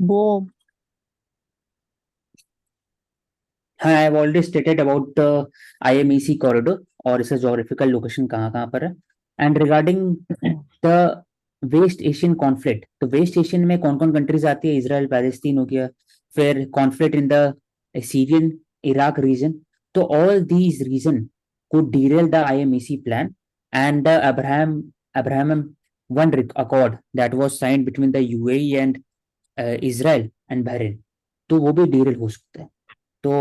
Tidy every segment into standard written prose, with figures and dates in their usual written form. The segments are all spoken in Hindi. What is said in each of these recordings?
वो हाँ, I have already stated about IMEC corridor और इसका जोग्राफिकल लोकेशन कहाँ कहाँ पर है। And regarding the West Asian conflict, तो वेस्ट एशियन में कौन कौन कंट्रीज आती है? इसराइल, पैलेस्टीन हो गया, फिर conflict in the Syrian Iraq region. तो all these region could derail the IMEC plan, and the Abraham one accord that was signed between the UAE and Israel and Bahrain, तो वो भी derail हो सकता है। तो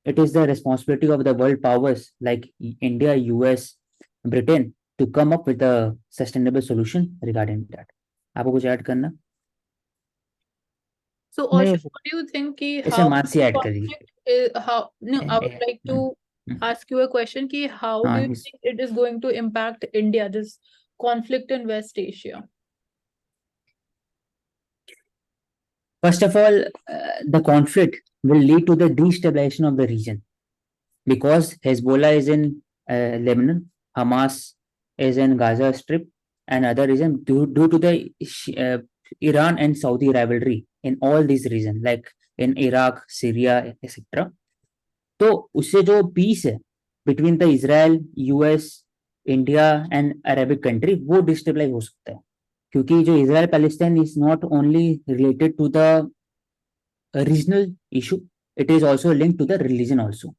it is the responsibility of the world powers like India, US, Britain to come up with a sustainable solution regarding that. आपको कुछ ऐड करना? So नहीं हो Oshin, what सकता। do you think ki इसमें how मानसी ऐड करेगी। conflict is, how no, I would like to ask you a question ki how do हाँ, you think it is going to impact India, this conflict in West Asia? first of all, the conflict will lead to the destabilization of the region because Hezbollah is in Lebanon, Hamas is in Gaza Strip, and other reason due to the Iran and Saudi rivalry in all these regions like in Iraq, Syria, etc. तो उससे जो पीस है between the Israel, US, India and Arabic country वो डिस्टेबलाइज हो सकता है, क्योंकि जो Israel Palestine is not only related to the regional issue, it is also link to the religion also.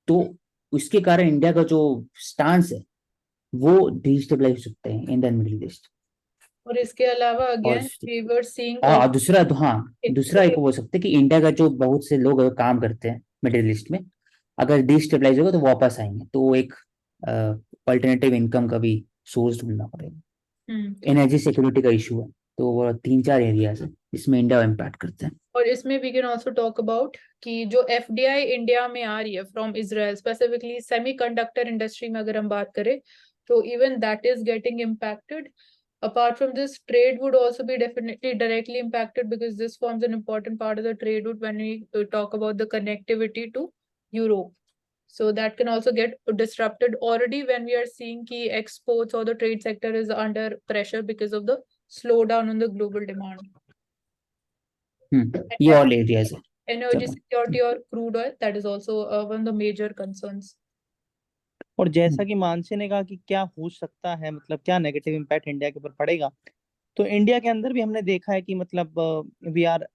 तो उसके कारण इंडिया का जो स्टांस है वो डिस्टेबलाइज हो सकते हैं इन द मिडिल ईस्ट। और इसके अलावा और again we were seeing दूसरा तो हाँ, दूसरा एक हो सकता है कि इंडिया का जो बहुत से लोग अगर काम करते हैं मिडिल ईस्ट में, अगर डिस्टेबलाइज होगा तो वापस आएंगे, तो वो एक अल्टरनेटिव इनकम का भी सोर्स ढूंढना पड़ेगा। एनर्जी सिक्योरिटी का इशू है, तो वो 3-4 एरियाज है जिसमें इंडिया इम्पैक्ट करते हैं। और इसमें we can also talk about कि जो FDI इंडिया में आ रही है from Israel, specifically semiconductor industry में अगर हम बात करें, तो even that is getting impacted. Apart from this, trade would also be definitely directly impacted because this forms an important part of the trade route when we talk about the connectivity to Europe. So that can also get disrupted already when we are seeing key exports or the trade sector is under pressure because of the slowdown in the global demand. ये ऑल एरियाज है। Energy security or crude oil, that is also one of the major concerns. और जैसा कि मानसी ने कहा कि क्या हो सकता है, मतलब क्या नेगेटिव इम्पैक्ट इंडिया के ऊपर पड़ेगा, तो इंडिया के अंदर भी हमने देखा है कि मतलब we are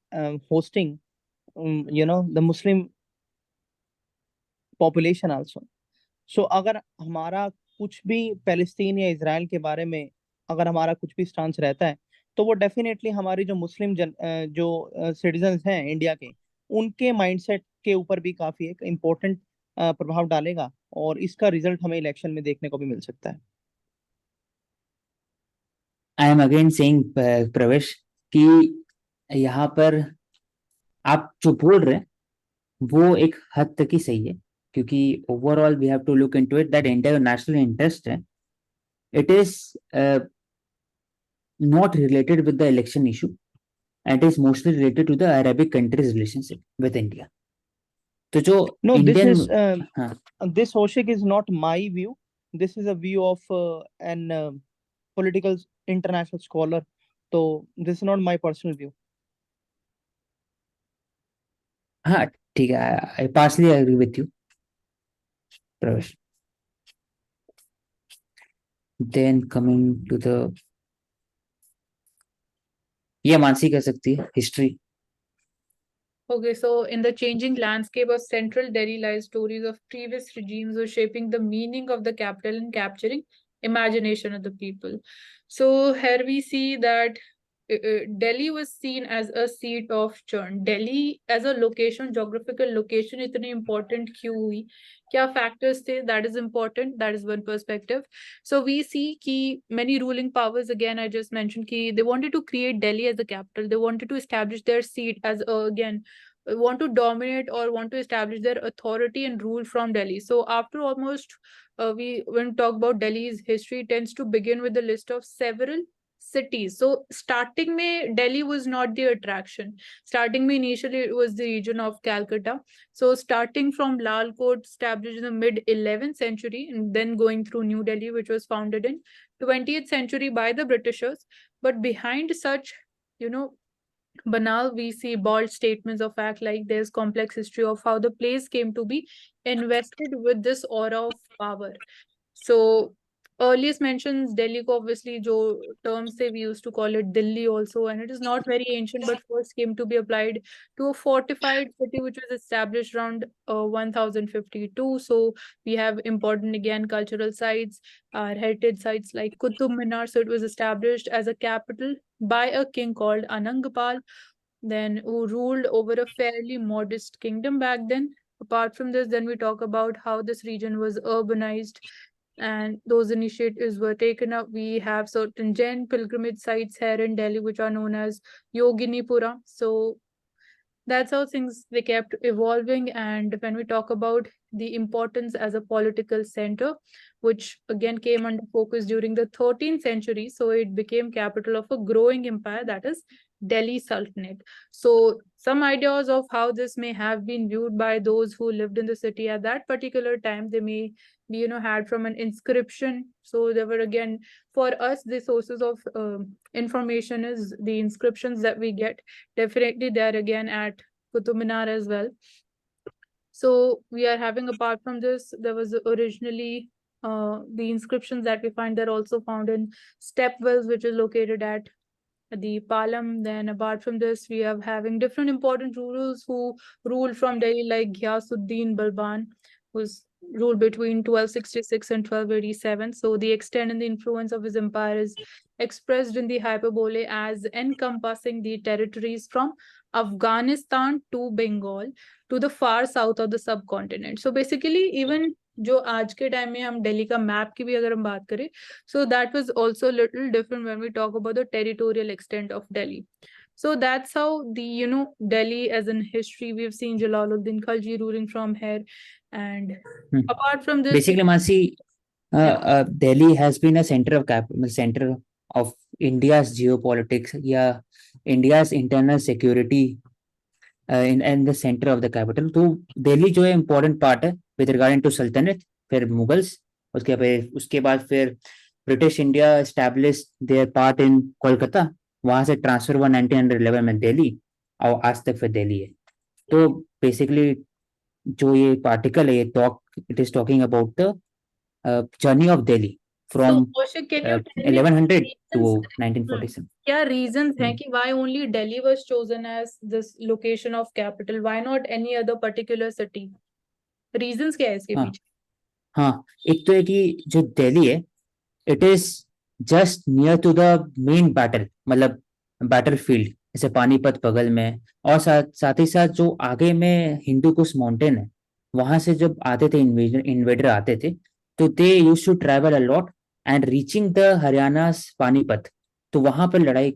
hosting the Muslim population also. So अगर हमारा कुछ भी पैलेस्तीन या इजराइल के बारे में अगर हमारा कुछ भी स्टांस रहता है, तो वो डेफिनेटली हमारी जो मुस्लिम जो सिटीजन्स हैं इंडिया के, उनके माइंडसेट के ऊपर भी काफी एक इम्पोर्टेंट प्रभाव डालेगा, और इसका रिजल्ट हमें इलेक्शन में देखने को भी मिल सकता है। आई एम अगेन सेइंग प्रवेश कि यहाँ पर आप जो बोल रहे हैं वो एक हद तक ही सही है, क्योंकि overall we have to look into it that India का नेशनल इंटरेस्ट है, it is not related with the election issue, and it is mostly related to the Arabic countries' relationship with India. तो जो No, Indian, this Oshik is not my view. This is a view of an political international scholar. So this is not my personal view. हाँ ठीक है, आई पार्सली एग्री विथ यू प्रवेश। देन कमिंग टू द, ये मानसी कह सकती है history. Okay, so in the changing landscape of central Delhi lies stories of previous regimes who shaping the meaning of the capital and capturing imagination of the people. So here we see that Delhi was seen as a seat of churn. Delhi as a location, geographical location, इतनी important क्यों हुई? क्या factors थे? That is important. That is one perspective. So we see कि many ruling powers, again I just mentioned कि they wanted to create Delhi as the capital. They wanted to establish their seat as again want to dominate or want to establish their authority and rule from Delhi. So after almost we when talk about Delhi's history tends to begin with the list of several cities. So starting में Delhi was not the attraction. Starting में initially it was the region of Calcutta. So starting from Lal Kot, established in the mid 11th century, and then going through New Delhi, which was founded in 20th century by the Britishers. But behind such, you know, banal, we see bold statements of fact, like there's complex history of how the place came to be invested with this aura of power. So earliest mentions Delhi ko obviously jo term se we used to call it Delhi also, and it is not very ancient, but first came to be applied to a fortified city which was established around 1052. So we have important again cultural sites, heritage sites like Qutub Minar. So it was established as a capital by a king called Anangpal, then who ruled over a fairly modest kingdom back then. Apart from this, then we talk about how this region was urbanized and those initiatives were taken up. We have certain Jain pilgrimage sites here in Delhi, which are known as Yoginipura. So that's how things they kept evolving. And when we talk about the importance as a political center, which again came under focus during the 13th century, so it became capital of a growing empire, that is Delhi Sultanate. So some ideas of how this may have been viewed by those who lived in the city at that particular time, they may be, had from an inscription. So there were again, for us, the sources of information is the inscriptions that we get. Definitely there again at Qutub Minar as well. So we are having, apart from this, there was originally the inscriptions that we find, they're also found in Stepwells, which is located at the Palam. Then apart from this, we are having different important rulers who ruled from Delhi, like Ghiasuddin Balban, who's ruled between 1266 and 1287. So the extent and the influence of his empire is expressed in the hyperbole as encompassing the territories from Afghanistan to Bengal to the far south of the subcontinent. So basically, even जो आज के टाइम में हम दिल्ली का मैप की भी अगर हम बात करें, so that was also a little different when we talk about the territorial extent of Delhi. So that's how the Delhi as in history, we've seen Jalaluddin Khalji ruling from here. And apart from this, Basically, Mansi, Delhi has been a center of India's geopolitics, yeah, India's internal security, in the center of the capital. तो दिल्ली जो है important part है with regard to Sultanate, फिर मुगल्स, उसके बाद फिर British India established their part in Kolkata, वहां से ट्रांसफर हुआ 1911 में दिल्ली, और आज तक फिर दिल्ली है. तो बेसिकली जो ये पार्टिकल है, ये it is talking about the journey of Delhi from Kaushik, can you tell me 1100 to reasons- 1947. क्या reasons हैं कि why only Delhi was chosen as this location of capital? Why not any other particular city? Reasons क्या है इसके हाँ. पीछे? हाँ, एक तो है कि जो दिल्ली है, it is just near to the main battle, मतलब बैटल फील्ड, जैसे पानीपत बगल में, और साथ ही साथ जो आगे में हिंदू कुश माउंटेन है, वहां से जब आते थे इन्वेडर आते थे, तो they used to travel a lot and reaching the Haryana Panipat, तो वहां पर लड़ाई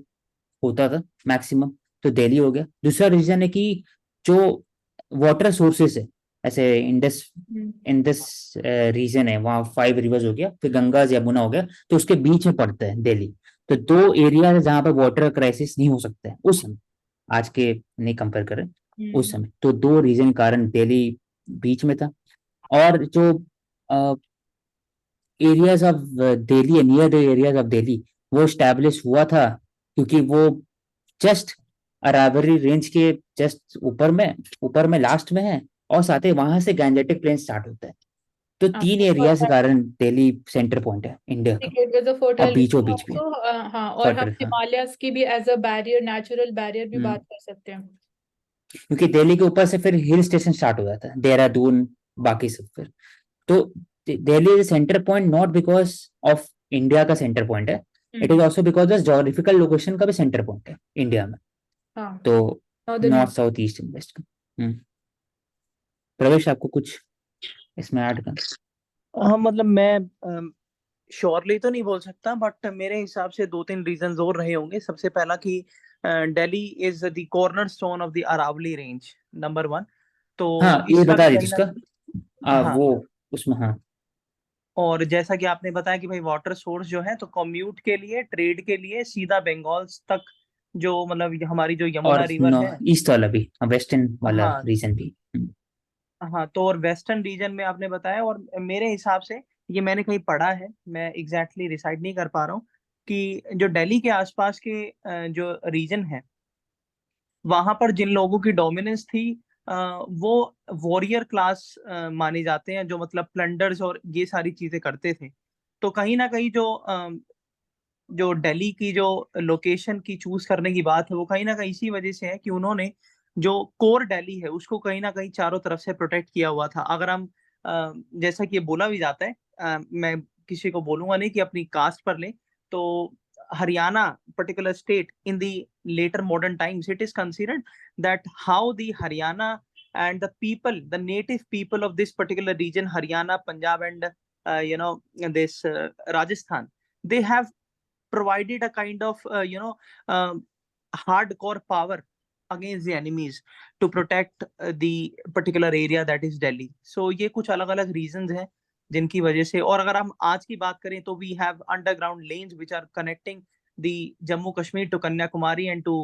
होता था मैक्सिमम. तो दिल्ली हो गया. दूसरा रीजन है कि जो वाटर सोर्सेस है, ऐसे इन दिस रीजन है, वहाँ 5 रिवर्स हो गया, फिर गंगा यमुना हो गया, तो उसके बीच में पड़ता है दिल्ली. तो 2 एरिया है जहाँ पे वाटर क्राइसिस नहीं हो सकता है उस समय, आज के नहीं कंपेयर करें उस समय. तो 2 रीजन कारण दिल्ली बीच में था. और जो areas of Delhi, near the areas of Delhi, वो स्टैब्लिश हुआ था क्योंकि वो जस्ट अरावली रेंज के जस्ट ऊपर में लास्ट में है, और साथ ही वहां से गैंजेटिक प्लेन स्टार्ट होता है. तो 3 एरिया के कारण दिल्ली सेंटर पॉइंट है इंडिया का, और बीचों बीच में. हाँ, और हम हिमालयस की भी as a barrier, natural barrier भी बात कर सकते हैं, क्योंकि दिल्ली के ऊपर से फिर हिल स्टेशन स्टार्ट हो जाता है, देहरादून, बाकी सब. फिर तो Delhi is centre point not because of India का सेंटर पॉइंट है, it is also because of geographical location का भी सेंटर पॉइंट है इंडिया में. तो north south east and west का. प्रवेश, आपको कुछ इसमें ऐड करना? हाँ, मतलब मैं श्योरली तो नहीं बोल सकता, बट मेरे हिसाब से 2-3 रीजंस और रहे होंगे. सबसे पहला कि Delhi is the cornerstone of the Aravalli range, number 1. तो हाँ, ये बता दीजिए इसका. हाँ. वो उसमें. हाँ. और जैसा कि आपने बताया कि भाई वाटर सोर्स जो है, तो कम्यूट के लिए, ट्रेड के लिए सीधा बंगाल तक, जो मतलब हमारी जो यमुना रिवर है, ईस्ट वाला भी, वेस्टर्न वाला हाँ, रीजन भी. हाँ. तो और वेस्टर्न रीजन में आपने बताया, और मेरे हिसाब से ये मैंने कहीं पढ़ा है, मैं एग्जैक्टली रिसाइड नहीं कर पा रहा हूँ, कि जो दिल्ली के आसपास के जो रीजन है, वहां पर जिन लोगों की डोमिनेंस थी वो वॉरियर क्लास माने जाते हैं, जो मतलब प्लंडर्स और ये सारी चीजें करते थे। तो कहीं ना कहीं जो दिल्ली की जो लोकेशन की चूज करने की बात है, वो कहीं ना कहीं इसी वजह से है कि उन्होंने जो कोर दिल्ली है उसको कहीं ना कहीं चारों तरफ से प्रोटेक्ट किया हुआ था। अगर हम जैसा कि ये बोला भी जाता है, मैं किसी को बोलूंगा नहीं कि अपनी कास्ट पर ले, तो Haryana particular state in the later modern times, it is considered that how the Haryana and the people, the native people of this particular region, Haryana, Punjab, and this Rajasthan, they have provided a kind of hardcore power against the enemies to protect the particular area that is Delhi. So ये कुछ अलग अलग reasons हैं जिनकी वजह से। और अगर हम आज की बात करें तो we have underground lanes which are connecting the Jammu Kashmir to Kanyakumari and to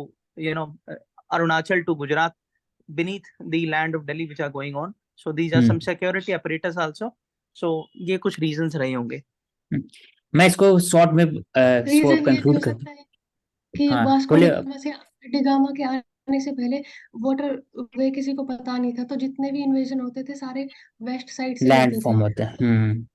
Arunachal to Gujarat beneath the land of Delhi which are going on. So these are some security apparatus also. So ये कुछ reasons रहे होंगे। मैं इसको शॉर्ट में रीजन ये भी कंक्लूड हो कर सकता है कि हाँ वास्को बोले डी गामा से डिगामा के आने से पहले वाटर वे किसी को पता नहीं था, तो जितने भी इन्वेजन होते थे सारे वेस्ट साइड से लैंड होते फॉर्म थे। होता है।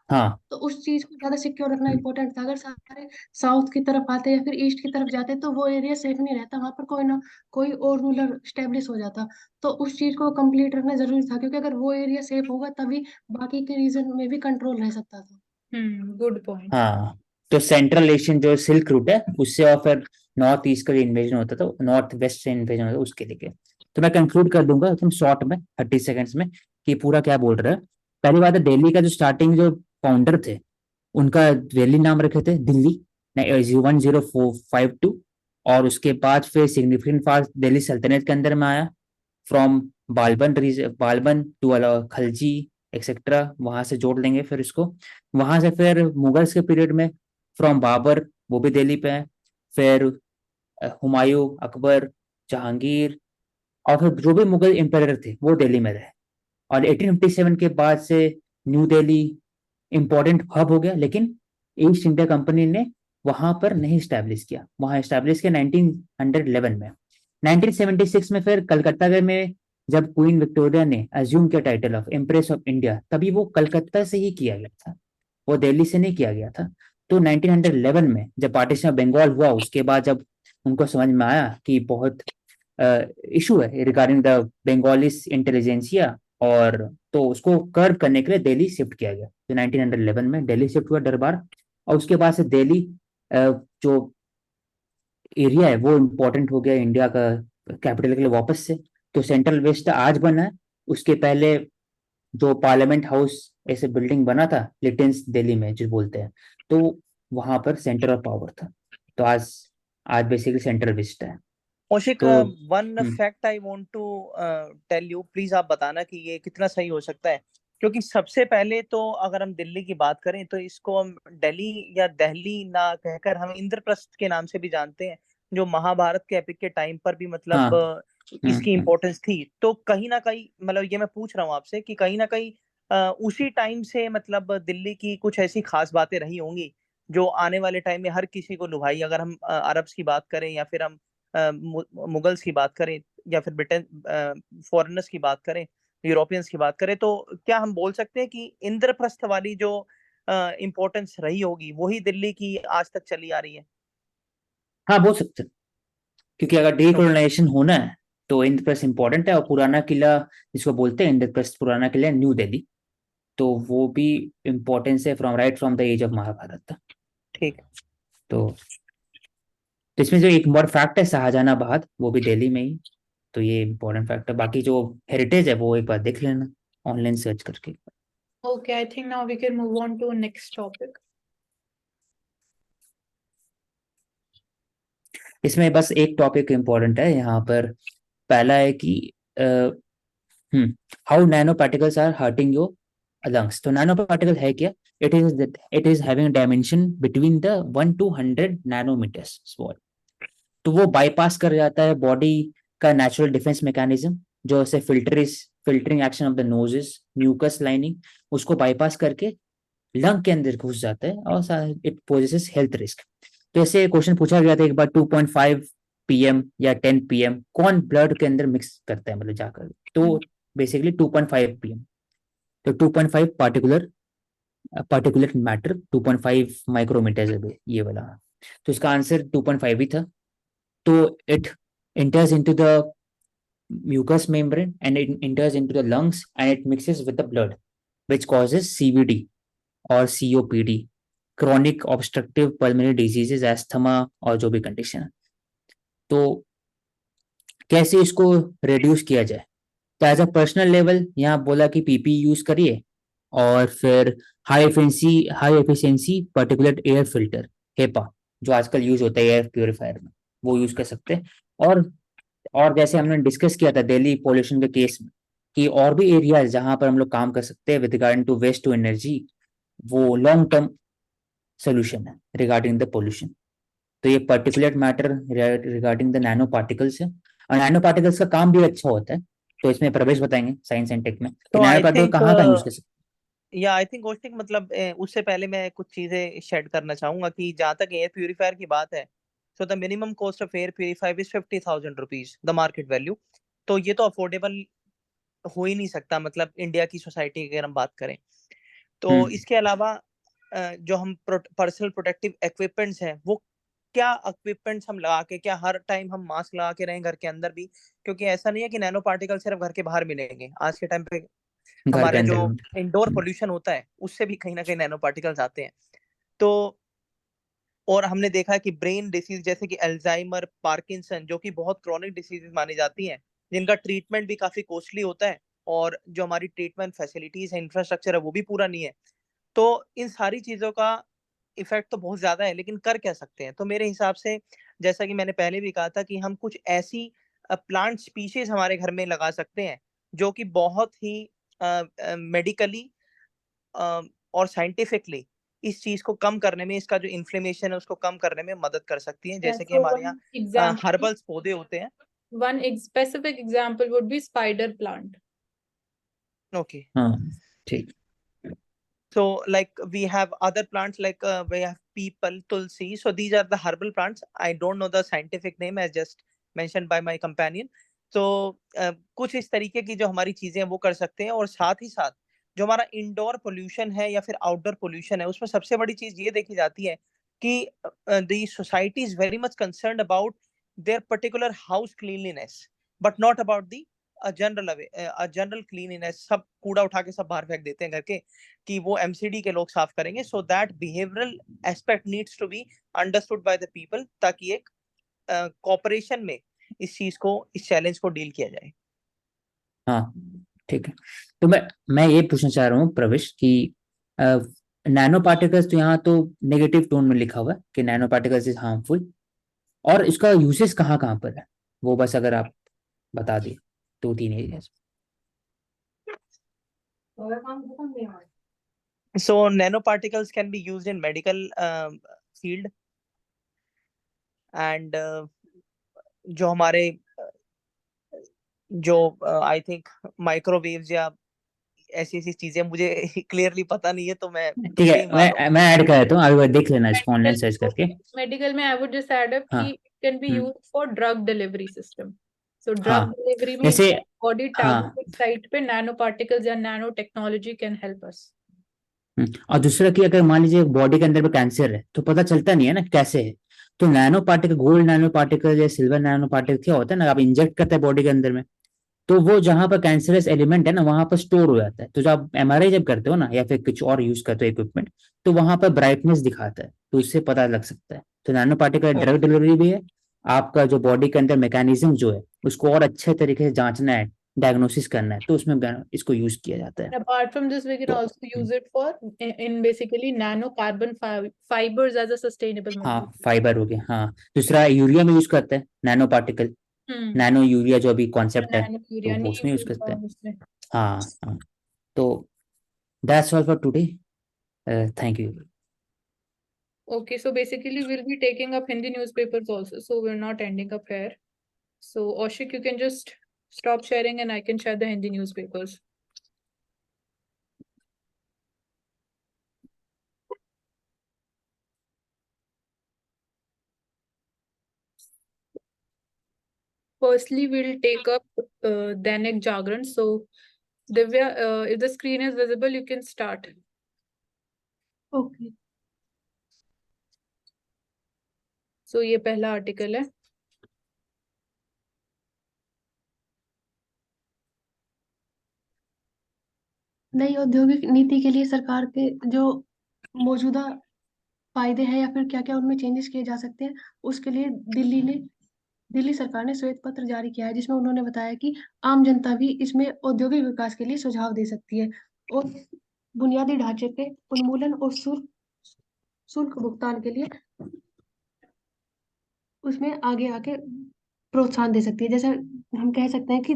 हाँ तो उस चीज को ज्यादा सिक्योर रखना इंपॉर्टेंट था। अगर सारे साउथ की तरफ आते या फिर ईस्ट की तरफ जाते तो वो एरिया सेफ नहीं रहता, वहां पर कोई ना कोई और रूलर स्टेब्लिश हो जाता। तो उस चीज को कंप्लीट रखना जरूरी था, क्योंकि अगर वो एरिया सेफ होगा तभी बाकी के रीजन में भी कंट्रोल रह सकता था। Good point. हाँ, तो सेंट्रल एशियन जो सिल्क रूट है उससे और फिर नॉर्थ ईस्ट का जो इन्वेजन होता था, नॉर्थ वेस्ट से इन्वेजन होता था, उसके लिए। तो मैं कंक्लूड कर दूंगा एकदम शॉर्ट में 30 सेकंड्स में कि पूरा क्या बोल रहा है। पहली बात है, दिल्ली का जो स्टार्टिंग जो फाउंडर थे उनका दिल्ली नाम रखे थे दिल्ली 1052, और उसके बाद फिर सिग्निफिकेंट पार्ट दिल्ली सल्तनत के अंदर में आया, from Balban to Khalji etcetera, वहां से जोड़ लेंगे फिर इसको। वहां से फिर मुगल्स के पीरियड में फ्रॉम बाबर, वो भी दिल्ली पे है, फिर हुमायूं, अकबर, जहांगीर, और फिर जो भी मुगल एम्पायर थे वो दिल्ली में रहे। और 1857 के बाद से न्यू दिल्ली इंपॉर्टेंट हब हो गया, लेकिन ईस्ट इंडिया कंपनी ने वहां पर नहीं स्टैब्लिश किया, वहां स्टैब्लिश किया 1911 में। 1976 में फिर कलकत्ता में जब क्वीन विक्टोरिया ने अज्यूम किया title of empress of India, तभी वो कलकत्ता से ही किया गया था, वो दिल्ली से नहीं किया गया था। तो 1911 में जब पार्टीशन ऑफ बंगाल हुआ, उसके बाद जब उनको समझ में आया कि बहुत इशू है रिगार्डिंग द बंगालीज इंटेलिजेंसिया, और तो उसको कर्व करने के लिए दिल्ली शिफ्ट किया गया। तो 1911 में दिल्ली शिफ्ट हुआ दरबार, और उसके बाद से दिल्ली जो एरिया है वो इम्पोर्टेंट हो गया इंडिया का कैपिटल के लिए वापस से। तो सेंट्रल वेस्ट आज बना है, उसके पहले जो पार्लियामेंट हाउस ऐसे बिल्डिंग बना था लिटिन्स दिल्ली में जो बोलते हैं, तो वहां पर सेंटर ऑफ पावर था। तो आज आज बेसिकली सेंट्रल वेस्ट है। कौशिक, तो one fact I want to tell you, please आप बताना कि ये कितना सही हो सकता है। क्योंकि सबसे पहले तो अगर हम दिल्ली की बात करें तो इसको हम दिल्ली या दहली ना कहकर हम इंद्रप्रस्थ के नाम से भी जानते हैं, जो महाभारत के एपिक के टाइम पर भी मतलब इसकी इम्पोर्टेंस थी। तो कहीं ना कहीं मतलब ये मैं पूछ रहा हूँ आपसे कि कहीं ना कहीं उसी टाइम से मतलब दिल्ली की कुछ ऐसी खास बातें रही होंगी जो आने वाले टाइम में हर किसी को लुभाई। अगर हम अरब्स की बात करें या फिर हम मुगल्स की बात करें या फिर ब्रिटेन फॉरेनर्स की बात करें, यूरोपियंस की बात करें, तो क्या हम बोल सकते हैं कि इंद्रप्रस्थ वाली जो इम्पोर्टेंस रही होगी वही दिल्ली की आज तक चली आ रही है? हाँ, बोल सकते हैं, क्योंकि अगर डीकोलोनाइजेशन होना है तो इंद्रप्रस्थ इंपॉर्टेंट है, और पुराना किला जिसको बोलते हैं इंद्रप्रस्थ पुराना किला न्यू दिल्ली, तो वो भी इम्पोर्टेंस है from the age of Mahabharata तक। ठीक। तो इसमें जो एक और फैक्ट है शाहजहानाबाद, वो भी दिल्ली में ही, तो ये इम्पोर्टेंट फैक्ट है। बाकी जो हेरिटेज है वो एक बार देख लेना ऑनलाइन सर्च करके। Okay, I think now we can move on to next topic. इसमें बस एक टॉपिक इम्पोर्टेंट है यहाँ पर। पहला है कि how nano particles are hurting your lungs. तो नैनो पार्टिकल है क्या? It is having dimension between the 1 to 100 nanometers small. तो वो बाईपास कर जाता है बॉडी का नेचुरल डिफेंस मैकेनिज्म, जो ऐसे filtering action of the noses mucus lining, उसको बाईपास करके लंग के अंदर घुस जाता है और इट पोजेसेस हेल्थ रिस्क। तो ऐसे क्वेश्चन पूछा गया था एक बार 2.5 PM या 10 PM कौन ब्लड के अंदर मिक्स करता है, मतलब जाकर, तो बेसिकली 2.5 PM, तो 2.5 पार्टिकुलर मैटर 2.5 माइक्रोमीटर है ये वाला। तो इसका आंसर 2.5 ही था। तो it enters into the mucous membrane and it enters into the lungs and it mixes with the blood, which causes CVD or COPD, chronic obstructive pulmonary diseases, asthma और जो भी कंडीशन है। तो कैसे इसको रिड्यूस किया जाए? तो एज अ पर्सनल लेवल यहाँ बोला कि PP यूज करिए, और फिर high efficiency particular air filter, HEPA, जो आजकल यूज होता है एयर प्योरीफायर में, वो यूज कर सकते हैं। और जैसे हमने डिस्कस किया था दिल्ली पोल्यूशन के केस में, कि और भी एरियाज जहां पर हम लोग काम कर सकते हैं with regarding to waste to energy, वो लॉन्ग टर्म सोल्यूशन है रिगार्डिंग द पोल्यूशन। तो ये particular matter regarding the nano particles है, और नैनो पार्टिकल्स का काम भी अच्छा होता है। तो इसमें प्रवेश बताएंगे साइंस एंड टेक में कि तो नैनो आई पार्टिकल थिंक कहाँ कहाँ यूज कर सकते या आई थिंक कौशिक मतलब उससे पहले मैं कुछ चीजें शेड करना चाहूंगा कि जहां तक एयर प्यूरिफायर की बात है, so the minimum cost of air purifier is 50,000 rupees the market value. तो ये तो अफोर्डेबल हो ही नहीं सकता, मतलब इंडिया की सोसाइटी की अगर हम बात करें तो। हैं। इसके अलावा जो हम पर्सनल प्रोटेक्टिव इक्विपमेंट्स हैं, वो क्या इक्विपमेंट्स हम लगा के, क्या हर टाइम हम मास्क लगा के रहें घर के अंदर भी? क्योंकि ऐसा नहीं है कि नैनो पार्टिकल सिर्फ घर के बाहर मिलेंगे। आज के टाइम पे घर के हमारे अंदर जो भी। इंडोर पोल्यूशन होता है उससे भी कहीं ना कहीं नैनो पार्टिकल्स आते हैं। तो और हमने देखा है कि ब्रेन डिसीज जैसे कि अल्जाइमर, पार्किंसन, जो कि बहुत क्रॉनिक डिसीजेज मानी जाती हैं, जिनका ट्रीटमेंट भी काफी कॉस्टली होता है, और जो हमारी ट्रीटमेंट फैसिलिटीज है, इंफ्रास्ट्रक्चर है, वो भी पूरा नहीं है। तो इन सारी चीजों का इफेक्ट तो बहुत ज्यादा है, लेकिन कर क्या सकते हैं? तो मेरे हिसाब से, जैसा कि मैंने पहले भी कहा था, कि हम कुछ ऐसी प्लांट स्पीशीज हमारे घर में लगा सकते हैं जो कि बहुत ही मेडिकली और साइंटिफिकली इस चीज को कम करने में, इसका जो इन्फ्लेमेशन है उसको कम करने में मदद कर सकती हैं। Yeah, जैसे कि so हमारे one यहाँ example, हर्बल्स पौधे होते हैं। specific example would be spider plant. Okay, हाँ ठीक। so like we have other plants like we have people, tulsi, so these are the herbal plants. I don't know the scientific name as just mentioned by my companion. तो कुछ इस तरीके की जो हमारी चीजें हैं वो कर सकते हैं। और साथ ही साथ जो हमारा इंडोर पोल्यूशन है या फिर आउटडोर पोल्यूशन है, उसमें सबसे बड़ी चीज ये देखी जाती है कि the society is very much concerned about their particular house cleanliness, but not about the general cleanliness. सब कूड़ा उठा के सब बाहर फेंक देते हैं घर के, कि वो MCD के लोग साफ करेंगे। So that behavioural aspect needs to be understood by the people, ताकि एक कॉपरेशन में इस चीज को, इस चैलेंज को डील किया जाए। हाँ ठीक है। तो मैं ये पूछना चाह रहा हूँ प्रवेश कि नैनो पार्टिकल्स, तो यहाँ तो नेगेटिव टोन में लिखा हुआ है कि नैनो पार्टिकल्स इज हार्मफुल, और इसका यूसेस कहाँ कहाँ पर है, वो बस अगर आप बता दें 2-3 areas. So nanoparticles can be used in medical field, and जो हमारे जो आई थिंक माइक्रोवेव्स या ऐसी ऐसी चीजें, मुझे क्लियरली पता नहीं है, तो मैं ठीक तुक्के ही है, मार रहा हूँ। मैं ऐड कर देता हूँ, अभी देख लेना इसको ऑनलाइन Medical, सर्च करके। medical में I would just add up हाँ। कि it can be used for drug delivery system. So drug हाँ delivery में जैसे, body हाँ। targeted site पे nanoparticles या nanotechnology can help us. और दूसरा कि अगर मान लीजिए बॉडी के अंदर में कैंसर है तो पता चलता नहीं है ना कैसे है। तो nano particle, gold nano particle या सिल्वर नैनो पार्टिकल क्या होता है ना, आप इंजेक्ट करते हैं बॉडी के अंदर में, तो वो जहां पर कैंसरस एलिमेंट है ना वहां पर स्टोर हो जाता है। तो जब आप MRI जब करते हो ना या फिर कुछ और यूज करते हो इक्विपमेंट, तो वहां पर ब्राइटनेस दिखाता है, तो इससे पता लग सकता है। तो नैनो पार्टिकल ड्रग डिलीवरी भी है, आपका जो बॉडी के अंदर मैकेनिज्म जो है उसको और अच्छे तरीके से जांचना है, डायग्नोसिस करना है, तो उसमें इसको यूज किया जाता है। Apart from this, we can तो also use it for in basically nanocarbon fibers as a sustainable हाँ material. फाइबर हो गया। हाँ दूसरा यूरिया में यूज करते हैं नैनो पार्टिकल, नैनो यूरिया जो अभी कॉन्सेप्ट है, Nano तो urea वो नहीं उसमें यूज use करते होता हैं। उसमें. हाँ हाँ। तो that's all for today, thank you. Okay, so basically we'll be taking up Hindi newspapers also, so we're not ending up here. So Oshik, you can just stop sharing and I can share the Hindi newspapers. firstly, we'll take up Dainik Jagran. So, Divya, if the screen is visible, you can start. Okay So, ये पहला आर्टिकल है. नई औद्योगिक नीति के लिए सरकार के जो मौजूदा फायदे हैं या फिर क्या क्या उनमें चेंजेस किए जा सकते हैं, उसके लिए दिल्ली सरकार ने श्वेत पत्र जारी किया है, जिसमें उन्होंने बताया कि आम जनता भी इसमें औद्योगिक विकास के लिए सुझाव दे सकती है और बुनियादी ढांचे के उन्मूलन और शुल्क भुगतान के लिए उसमें आगे आके प्रोत्साहन दे सकती है। जैसे हम कह सकते हैं कि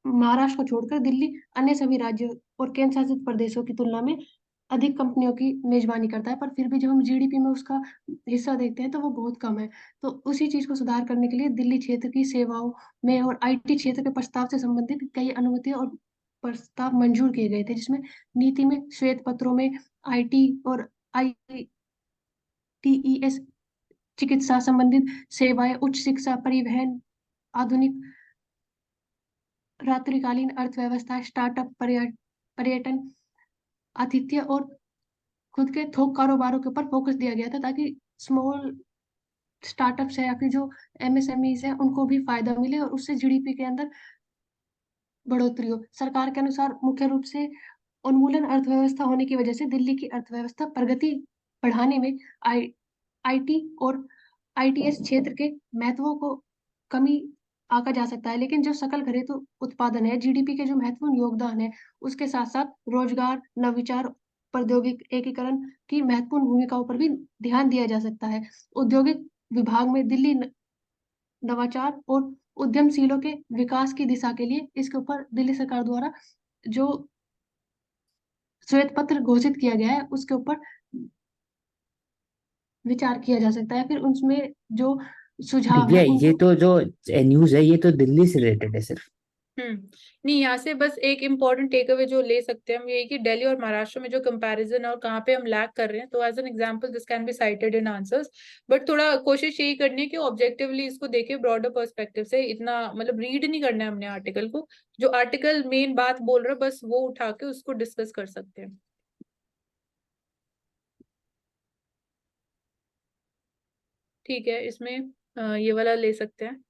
महाराष्ट्र को छोड़कर दिल्ली अन्य सभी राज्यों और केंद्र शासित प्रदेशों की तुलना में अधिक कंपनियों की मेजबानी करता है, पर फिर भी जब हम जीडीपी में उसका हिस्सा देखते हैं तो वो बहुत कम है। तो उसी चीज को सुधार करने के लिए दिल्ली क्षेत्र की सेवाओं में और आईटी क्षेत्र के प्रस्ताव से संबंधित कई अनुमति और प्रस्ताव मंजूर किए गए थे, जिसमें नीति में श्वेत पत्रों में आईटी और आईटीईएस, चिकित्सा संबंधित सेवाएं, उच्च शिक्षा, परिवहन, आधुनिक रात्रिकालीन अर्थव्यवस्था, स्टार्टअप, पर्यटन, आतिथ्य और खुद के थोक कारोबारों के ऊपर फोकस दिया गया था, ताकि स्मॉल स्टार्टअप्स है या फिर जो एमएसएमईज है उनको भी फायदा मिले और उससे जीडीपी के अंदर बढ़ोतरी हो। सरकार के अनुसार मुख्य रूप से उन्मूलन अर्थव्यवस्था होने की वजह से दिल्ली की अर्थव्यवस्था प्रगति बढ़ाने में आईटी और आईटीएस क्षेत्र के महत्व को कमी आका जा सकता है, लेकिन जो सकल घरेलू उत्पादन है, जीडीपी के जो महत्वपूर्ण योगदान है, उसके साथ साथ रोजगार, नवाचार, प्रौद्योगिक एकीकरण की महत्वपूर्ण भूमिकाओं पर भी ध्यान दिया जा सकता है। औद्योगिक विभाग में दिल्ली नवाचार और उद्यमशीलों के विकास की दिशा के लिए इसके ऊपर दिल्ली सरकार द्वारा जो श्वेत पत्र घोषित किया गया है उसके ऊपर विचार किया जा सकता है। फिर उसमें जो सुझाव दिव्या, है ये उनको तो जो न्यूज है ये तो दिल्ली से रिलेटेड है सिर्फ। नहीं, यहाँ से बस एक इम्पॉर्टेंट टेक अवे जो ले सकते हैं हम, ये कि दिल्ली और महाराष्ट्र में जो कंपैरिजन है और कहाँ पे हम लैग कर रहे हैं, तो as an example this can be cited in answers, but थोड़ा कोशिश यही करनी है कि ऑब्जेक्टिवली इसको देखे ब्रॉडर पर्सपेक्टिव से, इतना मतलब रीड नहीं करना है हमने आर्टिकल को, जो आर्टिकल मेन बात बोल रहा है बस वो उठा के उसको डिस्कस कर सकते हैं। ठीक है, इसमें ये वाला ले सकते हैं।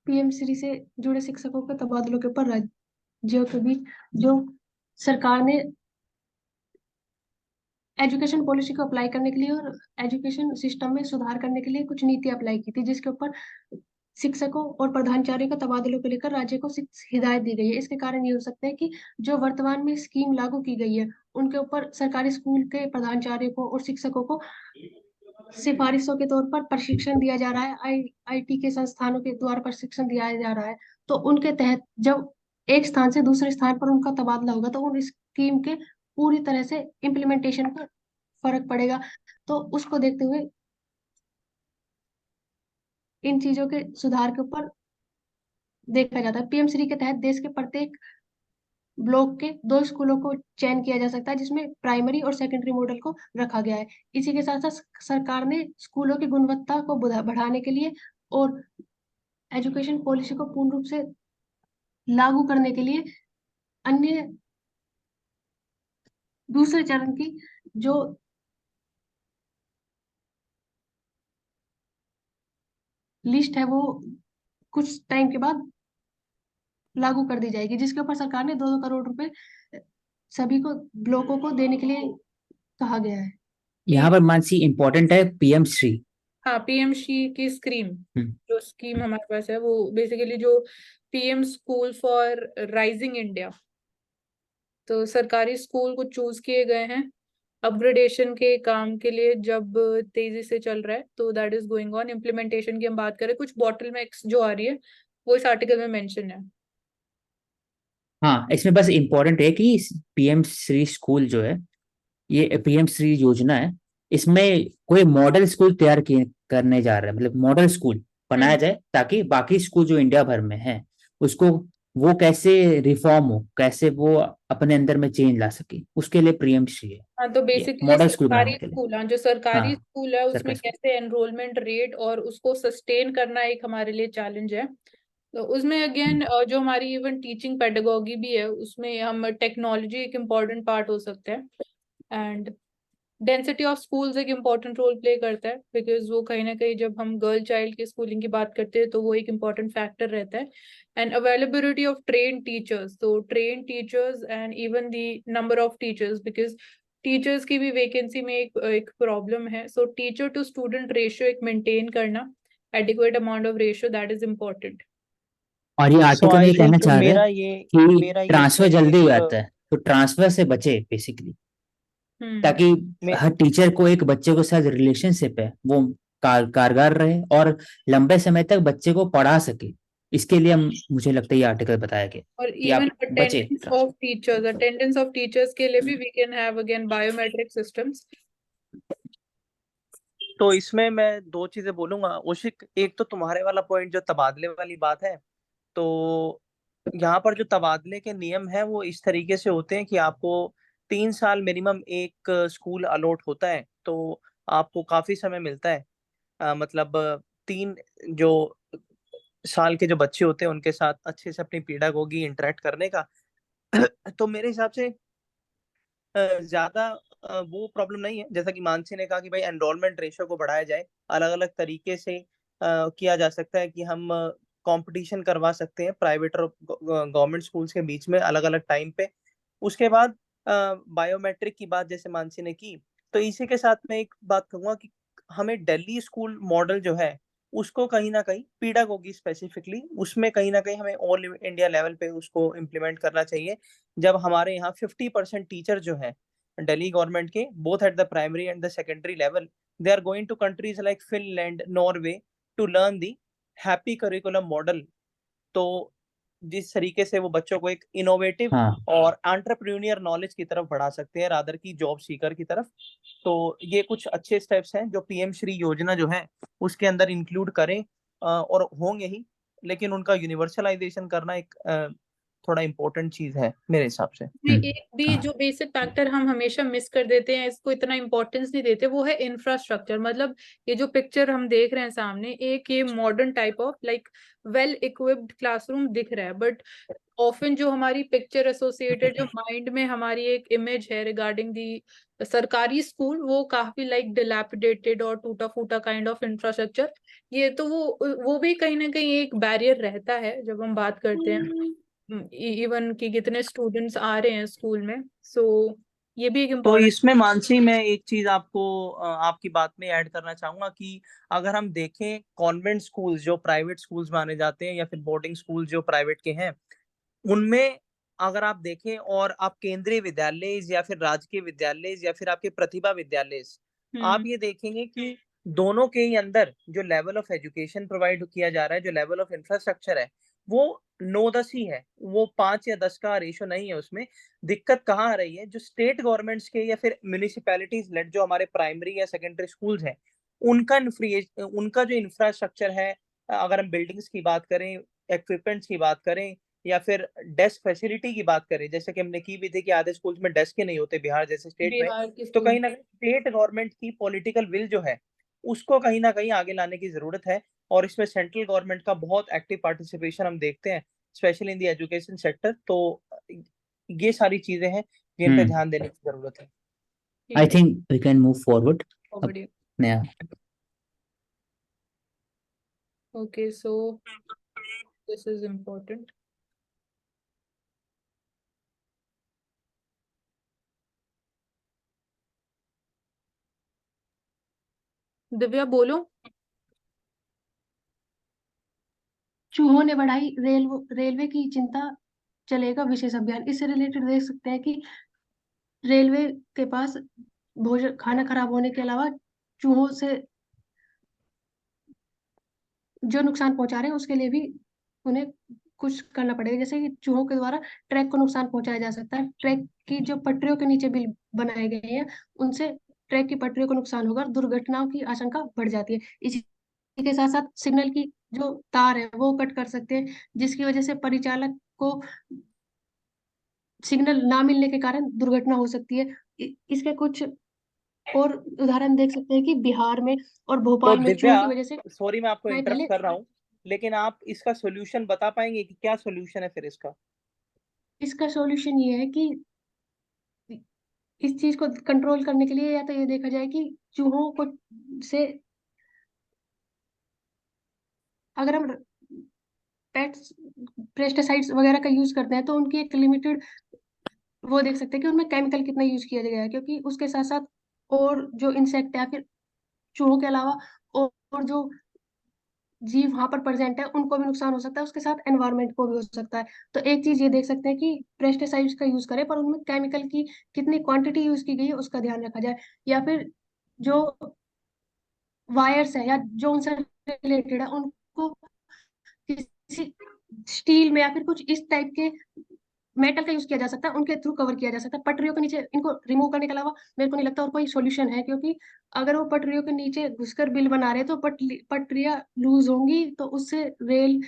पीएम श्री से जुड़े शिक्षकों के तबादलों के ऊपर राज्यों के बीच जो सरकार ने एजुकेशन पॉलिसी को अप्लाई करने के लिए और एजुकेशन सिस्टम में सुधार करने के लिए कुछ नीति अप्लाई की थी, जिसके ऊपर शिक्षकों और प्रधानाचार्यों का तबादलों को लेकर राज्य को हिदायत दी गई है। इसके कारण ये हो सकता है कि जो वर्तमान में स्कीम लागू की गई है उनके ऊपर सरकारी स्कूल के प्रधानाचार्य को और शिक्षकों को सिफारिशों के तौर पर प्रशिक्षण दिया जा रहा है, आईटी के संस्थानों के द्वारा प्रशिक्षण दिया जा रहा है। तो उनके तहत जब एक स्थान से दूसरे स्थान पर उनका तबादला होगा तो उन स्कीम के पूरी तरह से इम्प्लीमेंटेशन पर फर्क पड़ेगा। तो उसको देखते हुए इन चीजों के सुधार के ऊपर देखा जाता है। पीएम श्री के तहत देश के प्रत्येक ब्लॉक के 2 स्कूलों को चयन किया जा सकता है, जिसमें प्राइमरी और सेकेंडरी मॉडल को रखा गया है। इसी के साथ साथ सरकार ने स्कूलों की गुणवत्ता को बढ़ाने के लिए और एजुकेशन पॉलिसी को पूर्ण रूप से लागू करने के लिए अन्य दूसरे चरण की जो लिस्ट है वो कुछ टाइम के बाद लागू कर दी जाएगी, जिसके ऊपर सरकार ने 2 करोड़ रुपए सभी को ब्लॉकों को देने के लिए कहा गया है। यहाँ पर मानसी इम्पोर्टेंट है पीएम श्री। हाँ, पीएम श्री की स्कीम, जो स्कीम हमारे पास है वो बेसिकली जो PM school for rising India, तो सरकारी स्कूल को चूज किए गए हैं अपग्रेडेशन के काम के लिए, जब तेजी से चल रहा है, तो that is going on. Implementation की हम बात करें, कुछ बॉटलनेक्स जो आ रही है वो इस आर्टिकल में मेंशन है। हाँ, इसमें बस इम्पोर्टेंट है कि पीएम श्री स्कूल जो है, ये पीएम श्री योजना है, इसमें कोई मॉडल स्कूल तैयार करने जा रहा है, मतलब मॉडल स्कूल बनाया जाए ताकि बाकी स्कूल जो इंडिया भर में है उसको वो कैसे रिफॉर्म हो, कैसे वो अपने अंदर में चेंज ला सके, उसके लिए पीएम श्री है। हाँ, तो ये बेसिकली मॉडल स्कूल बनाने सरकारी के लिए। स्कूल, हाँ, जो सरकारी हाँ, स्कूल है उसमें सरकारी स्कूल। कैसे एनरोलमेंट रेट और उसको सस्टेन करना एक हमारे लिए चैलेंज है। तो उसमें अगेन जो हमारी इवन टीचिंग पेडागोगी भी है, उसमें हम टेक्नोलॉजी एक इम्पॉर्टेंट पार्ट हो सकता है। एंड डेंसिटी ऑफ स्कूल्स एक इम्पॉर्टेंट रोल प्ले करता है, बिकॉज वो कहीं ना कहीं जब हम गर्ल चाइल्ड की स्कूलिंग की बात करते हैं तो वो एक इम्पॉर्टेंट फैक्टर रहता है। And availability of train teachers, तो train teachers and even the number of teachers, because teachers की भी वैकेंसी में एक प्रॉब्लम है। So teacher to student ratio एक मेंटेन करना, adequate amount of ratio, that is important. और ये सो आर्टिकल में आई ये कहना थिंक चाह रहा है कि मेरा ये ट्रांसफर इसमें जल्दी हो एक जाता है, तो ट्रांसफर से बचे बेसिकली, हम्म। ताकि मे, हर टीचर को एक बच्चे के साथ रिलेशनशिप है वो कारगर रहे और लंबे समय तक बच्चे को पढ़ा सके। इसके लिए मुझे लगता है ये आर्टिकल बताया गया और कि इवन आप बचे अटेंडेंस ऑफ टीचर्स के लिए भी we can have again biometric systems. तो इसमें मैं दो चीजें बोलूंगा उशिक। एक तो तुम्हारे वाला पॉइंट जो तबादले वाली बात है, तो यहाँ पर जो तबादले के नियम है वो इस तरीके से होते हैं कि आपको 3 साल मिनिमम एक स्कूल अलॉट होता है, तो आपको काफी समय मिलता है। मतलब 3 साल के जो बच्चे होते हैं उनके साथ अच्छे से अपनी पीडागोगी इंटरेक्ट करने का। तो मेरे हिसाब से ज्यादा वो प्रॉब्लम नहीं है। जैसा कि मानसी ने कहा कि भाई एनरोलमेंट रेशियो को बढ़ाया जाए, अलग अलग तरीके से किया जा सकता है कि हम कंपटीशन करवा सकते हैं प्राइवेट और गवर्नमेंट स्कूल्स के बीच में अलग अलग टाइम पे। उसके बाद बायोमेट्रिक की बात जैसे मानसी ने की, तो इसी के साथ मैं एक बात कहूंगा कि हमें दिल्ली स्कूल मॉडल जो है उसको कहीं ना कहीं पीडागोगी स्पेसिफिकली उसमें कहीं ना कहीं हमें ऑल इंडिया लेवल पे उसको इम्प्लीमेंट करना चाहिए। जब हमारे यहाँ 50% टीचर जो है दिल्ली गवर्नमेंट के both at the primary and the secondary level, they are going to countries like Finland, Norway to learn the happy curriculum model. तो जिस तरीके से वो बच्चों को एक इनोवेटिव हाँ। और एंटरप्रेन्योर नॉलेज की तरफ बढ़ा सकते हैं रादर की जॉब सीकर की तरफ। तो ये कुछ अच्छे स्टेप्स हैं जो पीएम श्री योजना जो है उसके अंदर इंक्लूड करें और होंगे ही, लेकिन उनका यूनिवर्सलाइजेशन करना एक थोड़ा इम्पोर्टेंट चीज है मेरे हिसाब से। एक भी हाँ। जो बेसिक फैक्टर हम हमेशा मिस कर देते हैं, इसको इतना इम्पोर्टेंस नहीं देते, वो है इंफ्रास्ट्रक्चर। मतलब ये जो पिक्चर हम देख रहे हैं सामने, एक ये modern type of like well equipped classroom दिख रहा है, बट ऑफन जो हमारी पिक्चर एसोसिएटेड, जो माइंड में हमारी एक इमेज है रिगार्डिंग दी सरकारी स्कूल, वो काफी लाइक डिलैपिडेटेड और टूटा फूटा काइंड ऑफ इंफ्रास्ट्रक्चर। ये तो वो भी कहीं ना कहीं एक बैरियर रहता है जब हम बात करते हैं इवन कि कितने स्टूडेंट्स आ रहे हैं स्कूल में। सो ये भी एक तो इम्पोर्टेंट। इसमें मानसी मैं एक चीज आपको आपकी बात में ऐड करना चाहूंगा कि अगर हम देखें कॉन्वेंट स्कूल्स जो प्राइवेट स्कूल्स माने जाते हैं या फिर बोर्डिंग स्कूल जो प्राइवेट के हैं, उनमें अगर आप देखें और आप केंद्रीय विद्यालय या फिर राजकीय विद्यालय या फिर आपके प्रतिभा विद्यालय, आप ये देखेंगे कि दोनों के ही अंदर जो लेवल ऑफ एजुकेशन प्रोवाइड किया जा रहा है, जो लेवल ऑफ इंफ्रास्ट्रक्चर है, वो 9-10 ही है, वो 5 या 10 का रेशो नहीं है उसमें। दिक्कत कहाँ आ रही है, जो स्टेट गवर्नमेंट्स के या फिर म्यूनिसिपैलिटीज लेड जो हमारे प्राइमरी या सेकेंडरी स्कूल्स हैं, उनका जो इंफ्रास्ट्रक्चर है, अगर हम बिल्डिंग्स की बात करें, इक्विपमेंट्स की बात करें या फिर डेस्क फैसिलिटी की बात करें, जैसे कि हमने की भी थी कि आधे स्कूल्स में डेस्क ही नहीं होते बिहार जैसे स्टेट में, बिहार के तो स्कूल। कहीं ना कहीं स्टेट गवर्नमेंट की पॉलिटिकल विल जो है उसको कहीं ना कहीं आगे लाने की जरूरत है। और इसमें सेंट्रल गवर्नमेंट का बहुत एक्टिव पार्टिसिपेशन हम देखते हैं, specially in the education sector. तो ये सारी चीजें हैं जिन पे ध्यान देने की जरूरत है। I think we can move forward. अब बढ़िया। नया okay, so this is important. Divya बोलो। चूहों ने बढ़ाई रेलवे की चिंता, चलेगा विशेष अभियान। इससे रिलेटेड देख सकते हैं कि रेलवे के पास भोजन खाना खराब होने के अलावा चूहों से जो नुकसान पहुंचा रहे हैं उसके लिए भी उन्हें कुछ करना पड़ेगा। जैसे कि चूहों के द्वारा ट्रैक को नुकसान पहुंचाया जा सकता है। ट्रैक की जो पटरियों के नीचे बिल बनाए गए हैं उनसे ट्रैक की पटरियों को नुकसान होगा और दुर्घटनाओं की आशंका बढ़ जाती है। इसी के साथ साथ सिग्नल की जो तार है वो कट कर सकते हैं, जिसकी वजह से परिचालक को सिग्नल ना मिलने के कारण दुर्घटना हो सकती है। इसके कुछ और उदाहरण देख सकते हैं कि बिहार में और तो भोपाल में दिव्या, चूहों की वजह से सॉरी मैं आपको मैं इंटरप्ट पहले कर रहा हूँ, लेकिन आप इसका सोल्यूशन बता पाएंगे कि क्या सोल्यूशन है फिर इसका? इसका सॉल्यूशन ये है कि इस चीज को कंट्रोल करने के लिए या तो ये देखा जाए कि चूहों को से अगर हम पेट्स पेस्टिसाइड्स वगैरह का यूज करते हैं तो उनकी एक लिमिटेड वो देख सकते हैं कि उनमें केमिकल कितना यूज किया गया है, क्योंकि उसके साथ साथ और जो इंसेक्ट है या फिर चूहों के अलावा और जो जीव वहां पर प्रेजेंट है उनको भी नुकसान हो सकता है, उसके साथ एनवायरनमेंट को भी हो सकता है। तो एक चीज ये देख सकते हैं कि पेस्टिसाइड्स का यूज करें पर उनमें केमिकल की कितनी क्वांटिटी यूज की गई है उसका ध्यान रखा जाए, या फिर जो वायर्स है या जो उनसे रिलेटेड है उनको किसी स्टील में या फिर कुछ इस टाइप के मेटल का यूज किया जा सकता है, उनके थ्रू कवर किया जा सकता है। पटरियों के नीचे इनको रिमूव करने के अलावा मेरे को नहीं लगता और कोई सॉल्यूशन है, क्योंकि अगर वो पटरियों के नीचे घुसकर बिल बना रहे हैं तो पटरियां लूज होंगी तो उससे रेल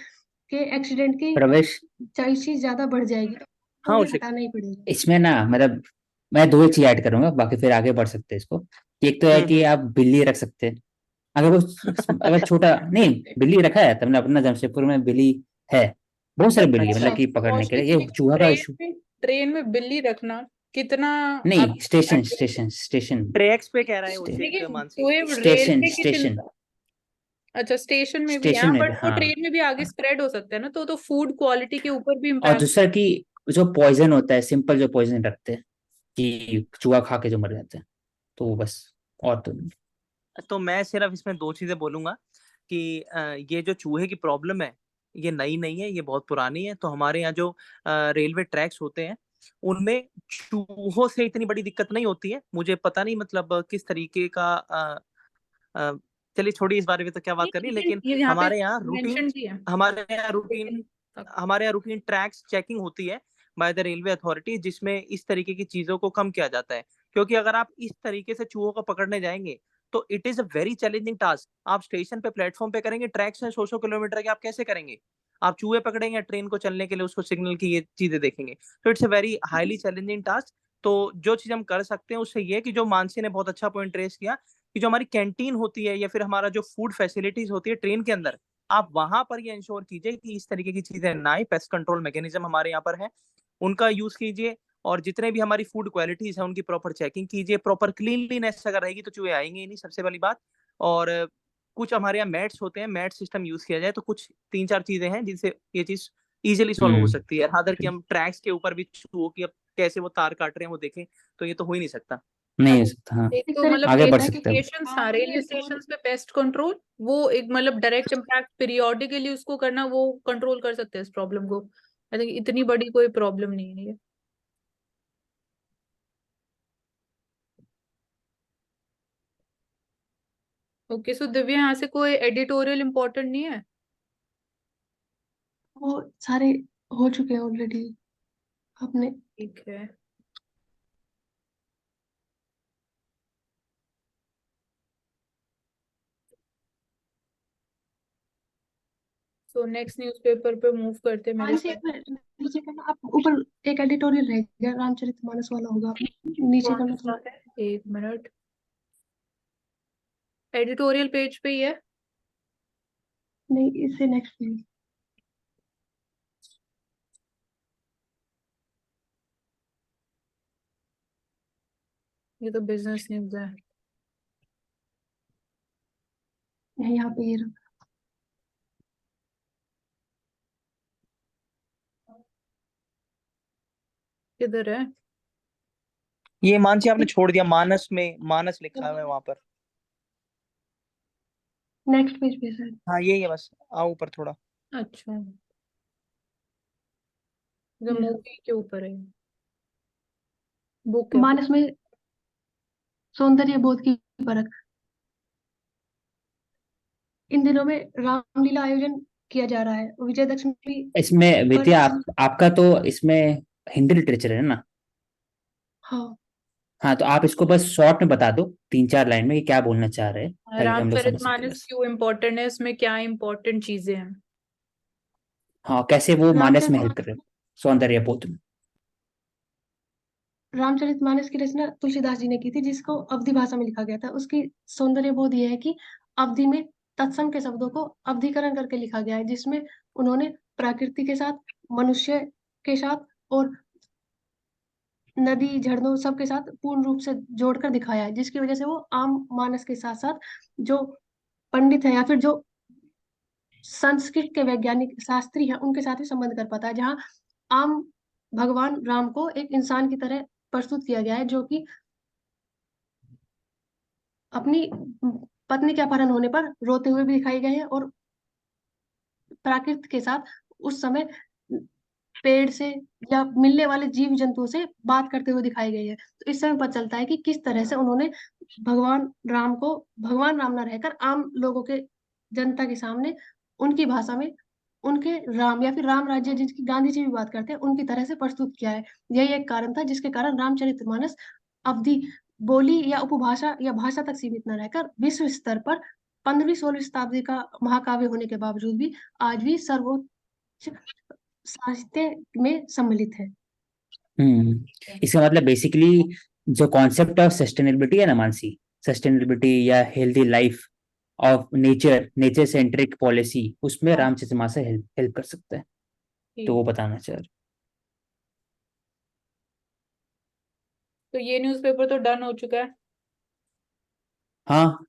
के एक्सीडेंट की प्रवेश, चांसेस ज्यादा बढ़ जाएगी, तो हाँ उन्हें उसे हटाना ही पड़ेगा। इसमें ना मतलब मैं दो चीज ऐड करूंगा, बाकी फिर आगे बढ़ सकते हैं इसको। एक तो है कि आप बिल्ली रख सकते हैं, अगर वो अगर छोटा नहीं, बिल्ली रखा है तुमने अपना जमशेदपुर में, बिल्ली है, बहुत सारी बिल्ली है, अच्छा, मतलब कि पकड़ने के लिए, ये चूहा का इशू ट्रेन में बिल्ली रखना कितना नहीं। आप स्टेशन स्टेशन स्टेशन ट्रैक्स पे कह रहा है स्टे, उचित लेकिन मानसी। वो स्टेशन रेलवे की स्टेशन चिंता। अच्छा, स्टेशन में भी है स्टेशन में भी, बट वो हाँ। ट्रेन में भी आगे स्प्रेड हो सकता है ना, तो फूड क्वालिटी के ऊपर भी और इम्पैक्ट। दूसरा कि जो पॉइजन होता है, सिंपल जो पॉइजन रखते हैं कि चूहा खा के जो मर जाते हैं, तो वो बस, और तो नहीं। तो मैं सिर्फ इसमें दो चीजें बोलूंगा कि ये जो चूहे की प्रॉब्लम है ये नई नहीं है, ये बहुत पुरानी है। तो हमारे यहाँ जो रेलवे ट्रैक्स होते हैं उनमें चूहों से इतनी बड़ी दिक्कत नहीं होती है। मुझे पता नहीं मतलब किस तरीके का अ, चलिए छोड़िए इस बारे में तो क्या बात करनी, लेकिन ये यहाँ पे हमारे यहाँ रूटीन मेंशन भी है हमारे यहाँ रूटीन लेकिन तक। हमारे यहाँ रूटीन ट्रैक्स चेकिंग होती है बाय द रेलवे अथॉरिटी, जिसमें इस तरीके की चीजों को कम किया जाता है। क्योंकि अगर आप इस तरीके से चूहों को पकड़ने जाएंगे तो it is a very challenging task. आप स्टेशन पे प्लेटफॉर्म पे करेंगे, ट्रैक्स हैं 100 किलोमीटर के, आप कैसे करेंगे? आप चूहे पकड़ेंगे ट्रेन को चलने के लिए, उसको सिग्नल की ये चीजें देखेंगे, तो it's a very highly challenging task. तो जो चीज हम कर सकते हैं उससे ये कि जो मानसी ने बहुत अच्छा पॉइंट रेस किया कि जो हमारी कैंटीन होती है या फिर हमारा जो फूड फैसिलिटीज होती है ट्रेन के अंदर, आप वहां पर ये इंश्योर कीजिए कि इस तरीके की चीजें ना आए। पेस्ट कंट्रोल मैकेनिज्म हमारे यहाँ पर है, उनका यूज कीजिए। और जितने भी हमारी फूड क्वालिटीज है उनकी प्रॉपर चेकिंग कीजिए। प्रॉपर क्लीनलीनेस अगर रहेगी तो चूहे आएंगे ही नहीं, सबसे पहली बात। और कुछ हमारे यहाँ मैट्स होते हैं, मैट सिस्टम यूज किया जाए तो कुछ 3-4 चीजें हैं जिनसे ये चीज इजिली सॉल्व हो सकती है। अदर कि हम ट्रैक्स के ऊपर भी चूहों की अब कैसे वो तार काट रहे हैं वो देखें, तो ये तो हो ही नहीं सकता। नहीं हो सकता, हाँ। एक इस तो तरह मतलब आगे बढ़ से कि सकते हैं। स्टेशन, रेलवे स्टेशन पे पेस्ट कंट्रोल, वो एक मतलब डायरेक्ट इम्पैक्ट पीरियोडिकली उसको करना, वो कंट्रोल कर सकते हैं इस प्रॉब्लम को। आई थिंक इतनी बड़ी कोई प्रॉब्लम नहीं है ये। ओके, सो दिव्या, यहाँ से कोई एडिटोरियल इम्पोर्टेंट नहीं है? वो सारे हो चुके हैं ऑलरेडी आपने। ठीक है। सो नेक्स्ट न्यूज़पेपर पे मूव करते हैं मेरे मानसी एक मिनट नीचे करना, आप ऊपर एक एडिटोरियल रहेगा रामचरितमानस वाला होगा, आप नीचे करना थोड़ा। साथ। एक मिनट, एडिटोरियल पेज पे ही है। नहीं, इससे नेक्स्ट पेज। ये तो बिजनेस न्यूज है। नहीं, यहाँ पे ये रहा। किधर है? ये मानसी आपने छोड़ दिया, मानस में मानस लिखा हुआ है वहां पर। नेक्स्ट पेज पे सर। हाँ यही है बस, आओ ऊपर थोड़ा। अच्छा, ये रहा। मूवी के ऊपर है, बुक है। मानस में सौंदर्य बोध की परख। इन दिनों में रामलीला आयोजन किया जा रहा है, विजयदशमी इसमें पर। विद्या, आपका तो इसमें हिंदी लिटरेचर है ना? हाँ, हाँ, तो आप इसको बस शॉर्ट में बता दो, 3-4 लाइन में, कि क्या बोलना चाह रहे हैं, ताकि हम लोग समझ सके रामचरितमानस बस। क्यों इम्पोर्टेंट है, इसमें क्या इम्पोर्टेंट चीजें हैं? हाँ, कैसे वो मानस में हेल्प रामचरित कर रहे हो, सौंदर्य बोध में। रामचरितमानस की रचना तुलसीदास जी ने की थी, जिसको अवधी भाषा में लिखा गया था। उसकी सौंदर्य बोध यह है कि अवधि में तत्सम के शब्दों को अवधीकरण करके लिखा गया है, जिसमें उन्होंने प्रकृति के साथ, मनुष्य के साथ और नदी झरनों सबके साथ पूर्ण रूप से जोड़कर दिखाया है, जिसकी वजह से वो आम मानस के साथ साथ जो पंडित है या फिर जो संस्कृत के वैज्ञानिक शास्त्री हैं उनके साथ भी संबंध कर पाता है, जहाँ आम भगवान राम को एक इंसान की तरह प्रस्तुत किया गया है, जो कि अपनी पत्नी के अपहरण होने पर रोते हुए भी दिखाए गए हैं, और प्राकृत के साथ उस समय पेड़ से या मिलने वाले जीव जंतुओं से बात करते हुए दिखाए गए हैं। तो इस समय पता चलता है कि किस तरह से उन्होंने भगवान राम को भगवान राम न रहकर आम लोगों के, जनता के सामने उनकी भाषा में उनके राम या फिर राम राज्य, जिसकी गांधी जी भी बात करते हैं, उनकी तरह से प्रस्तुत किया है। यही एक कारण था जिसके कारण रामचरितमानस अवधि बोली या उपभाषा या भाषा तक सीमित न रहकर विश्व स्तर पर 15वीं-16वीं शताब्दी का महाकाव्य होने के बावजूद भी आज भी सर्वोच्च साहित्य में सम्मिलित है। इसका मतलब बेसिकली जो कॉन्सेप्ट ऑफ सस्टेनेबिलिटी है ना मानसी, सस्टेनेबिलिटी या healthy life of nature centric policy, उसमें हाँ। रामचरितमानस से हेल्प कर सकता है, तो वो बताना चाह रहे। तो ये न्यूज़पेपर तो डन हो चुका है। हाँ,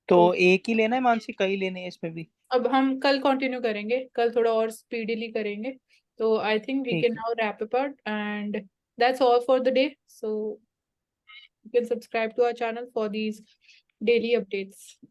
तो एक ही लेना है मानसी, कई लेने हैं इसमें भी? अब हम कल कंटिन्यू करेंगे, कल थोड़ा और स्पीडीली करेंगे। तो आई थिंक वी ठीक कैन है। Now wrap up and that's all for the day. So you can subscribe to our channel for these daily updates.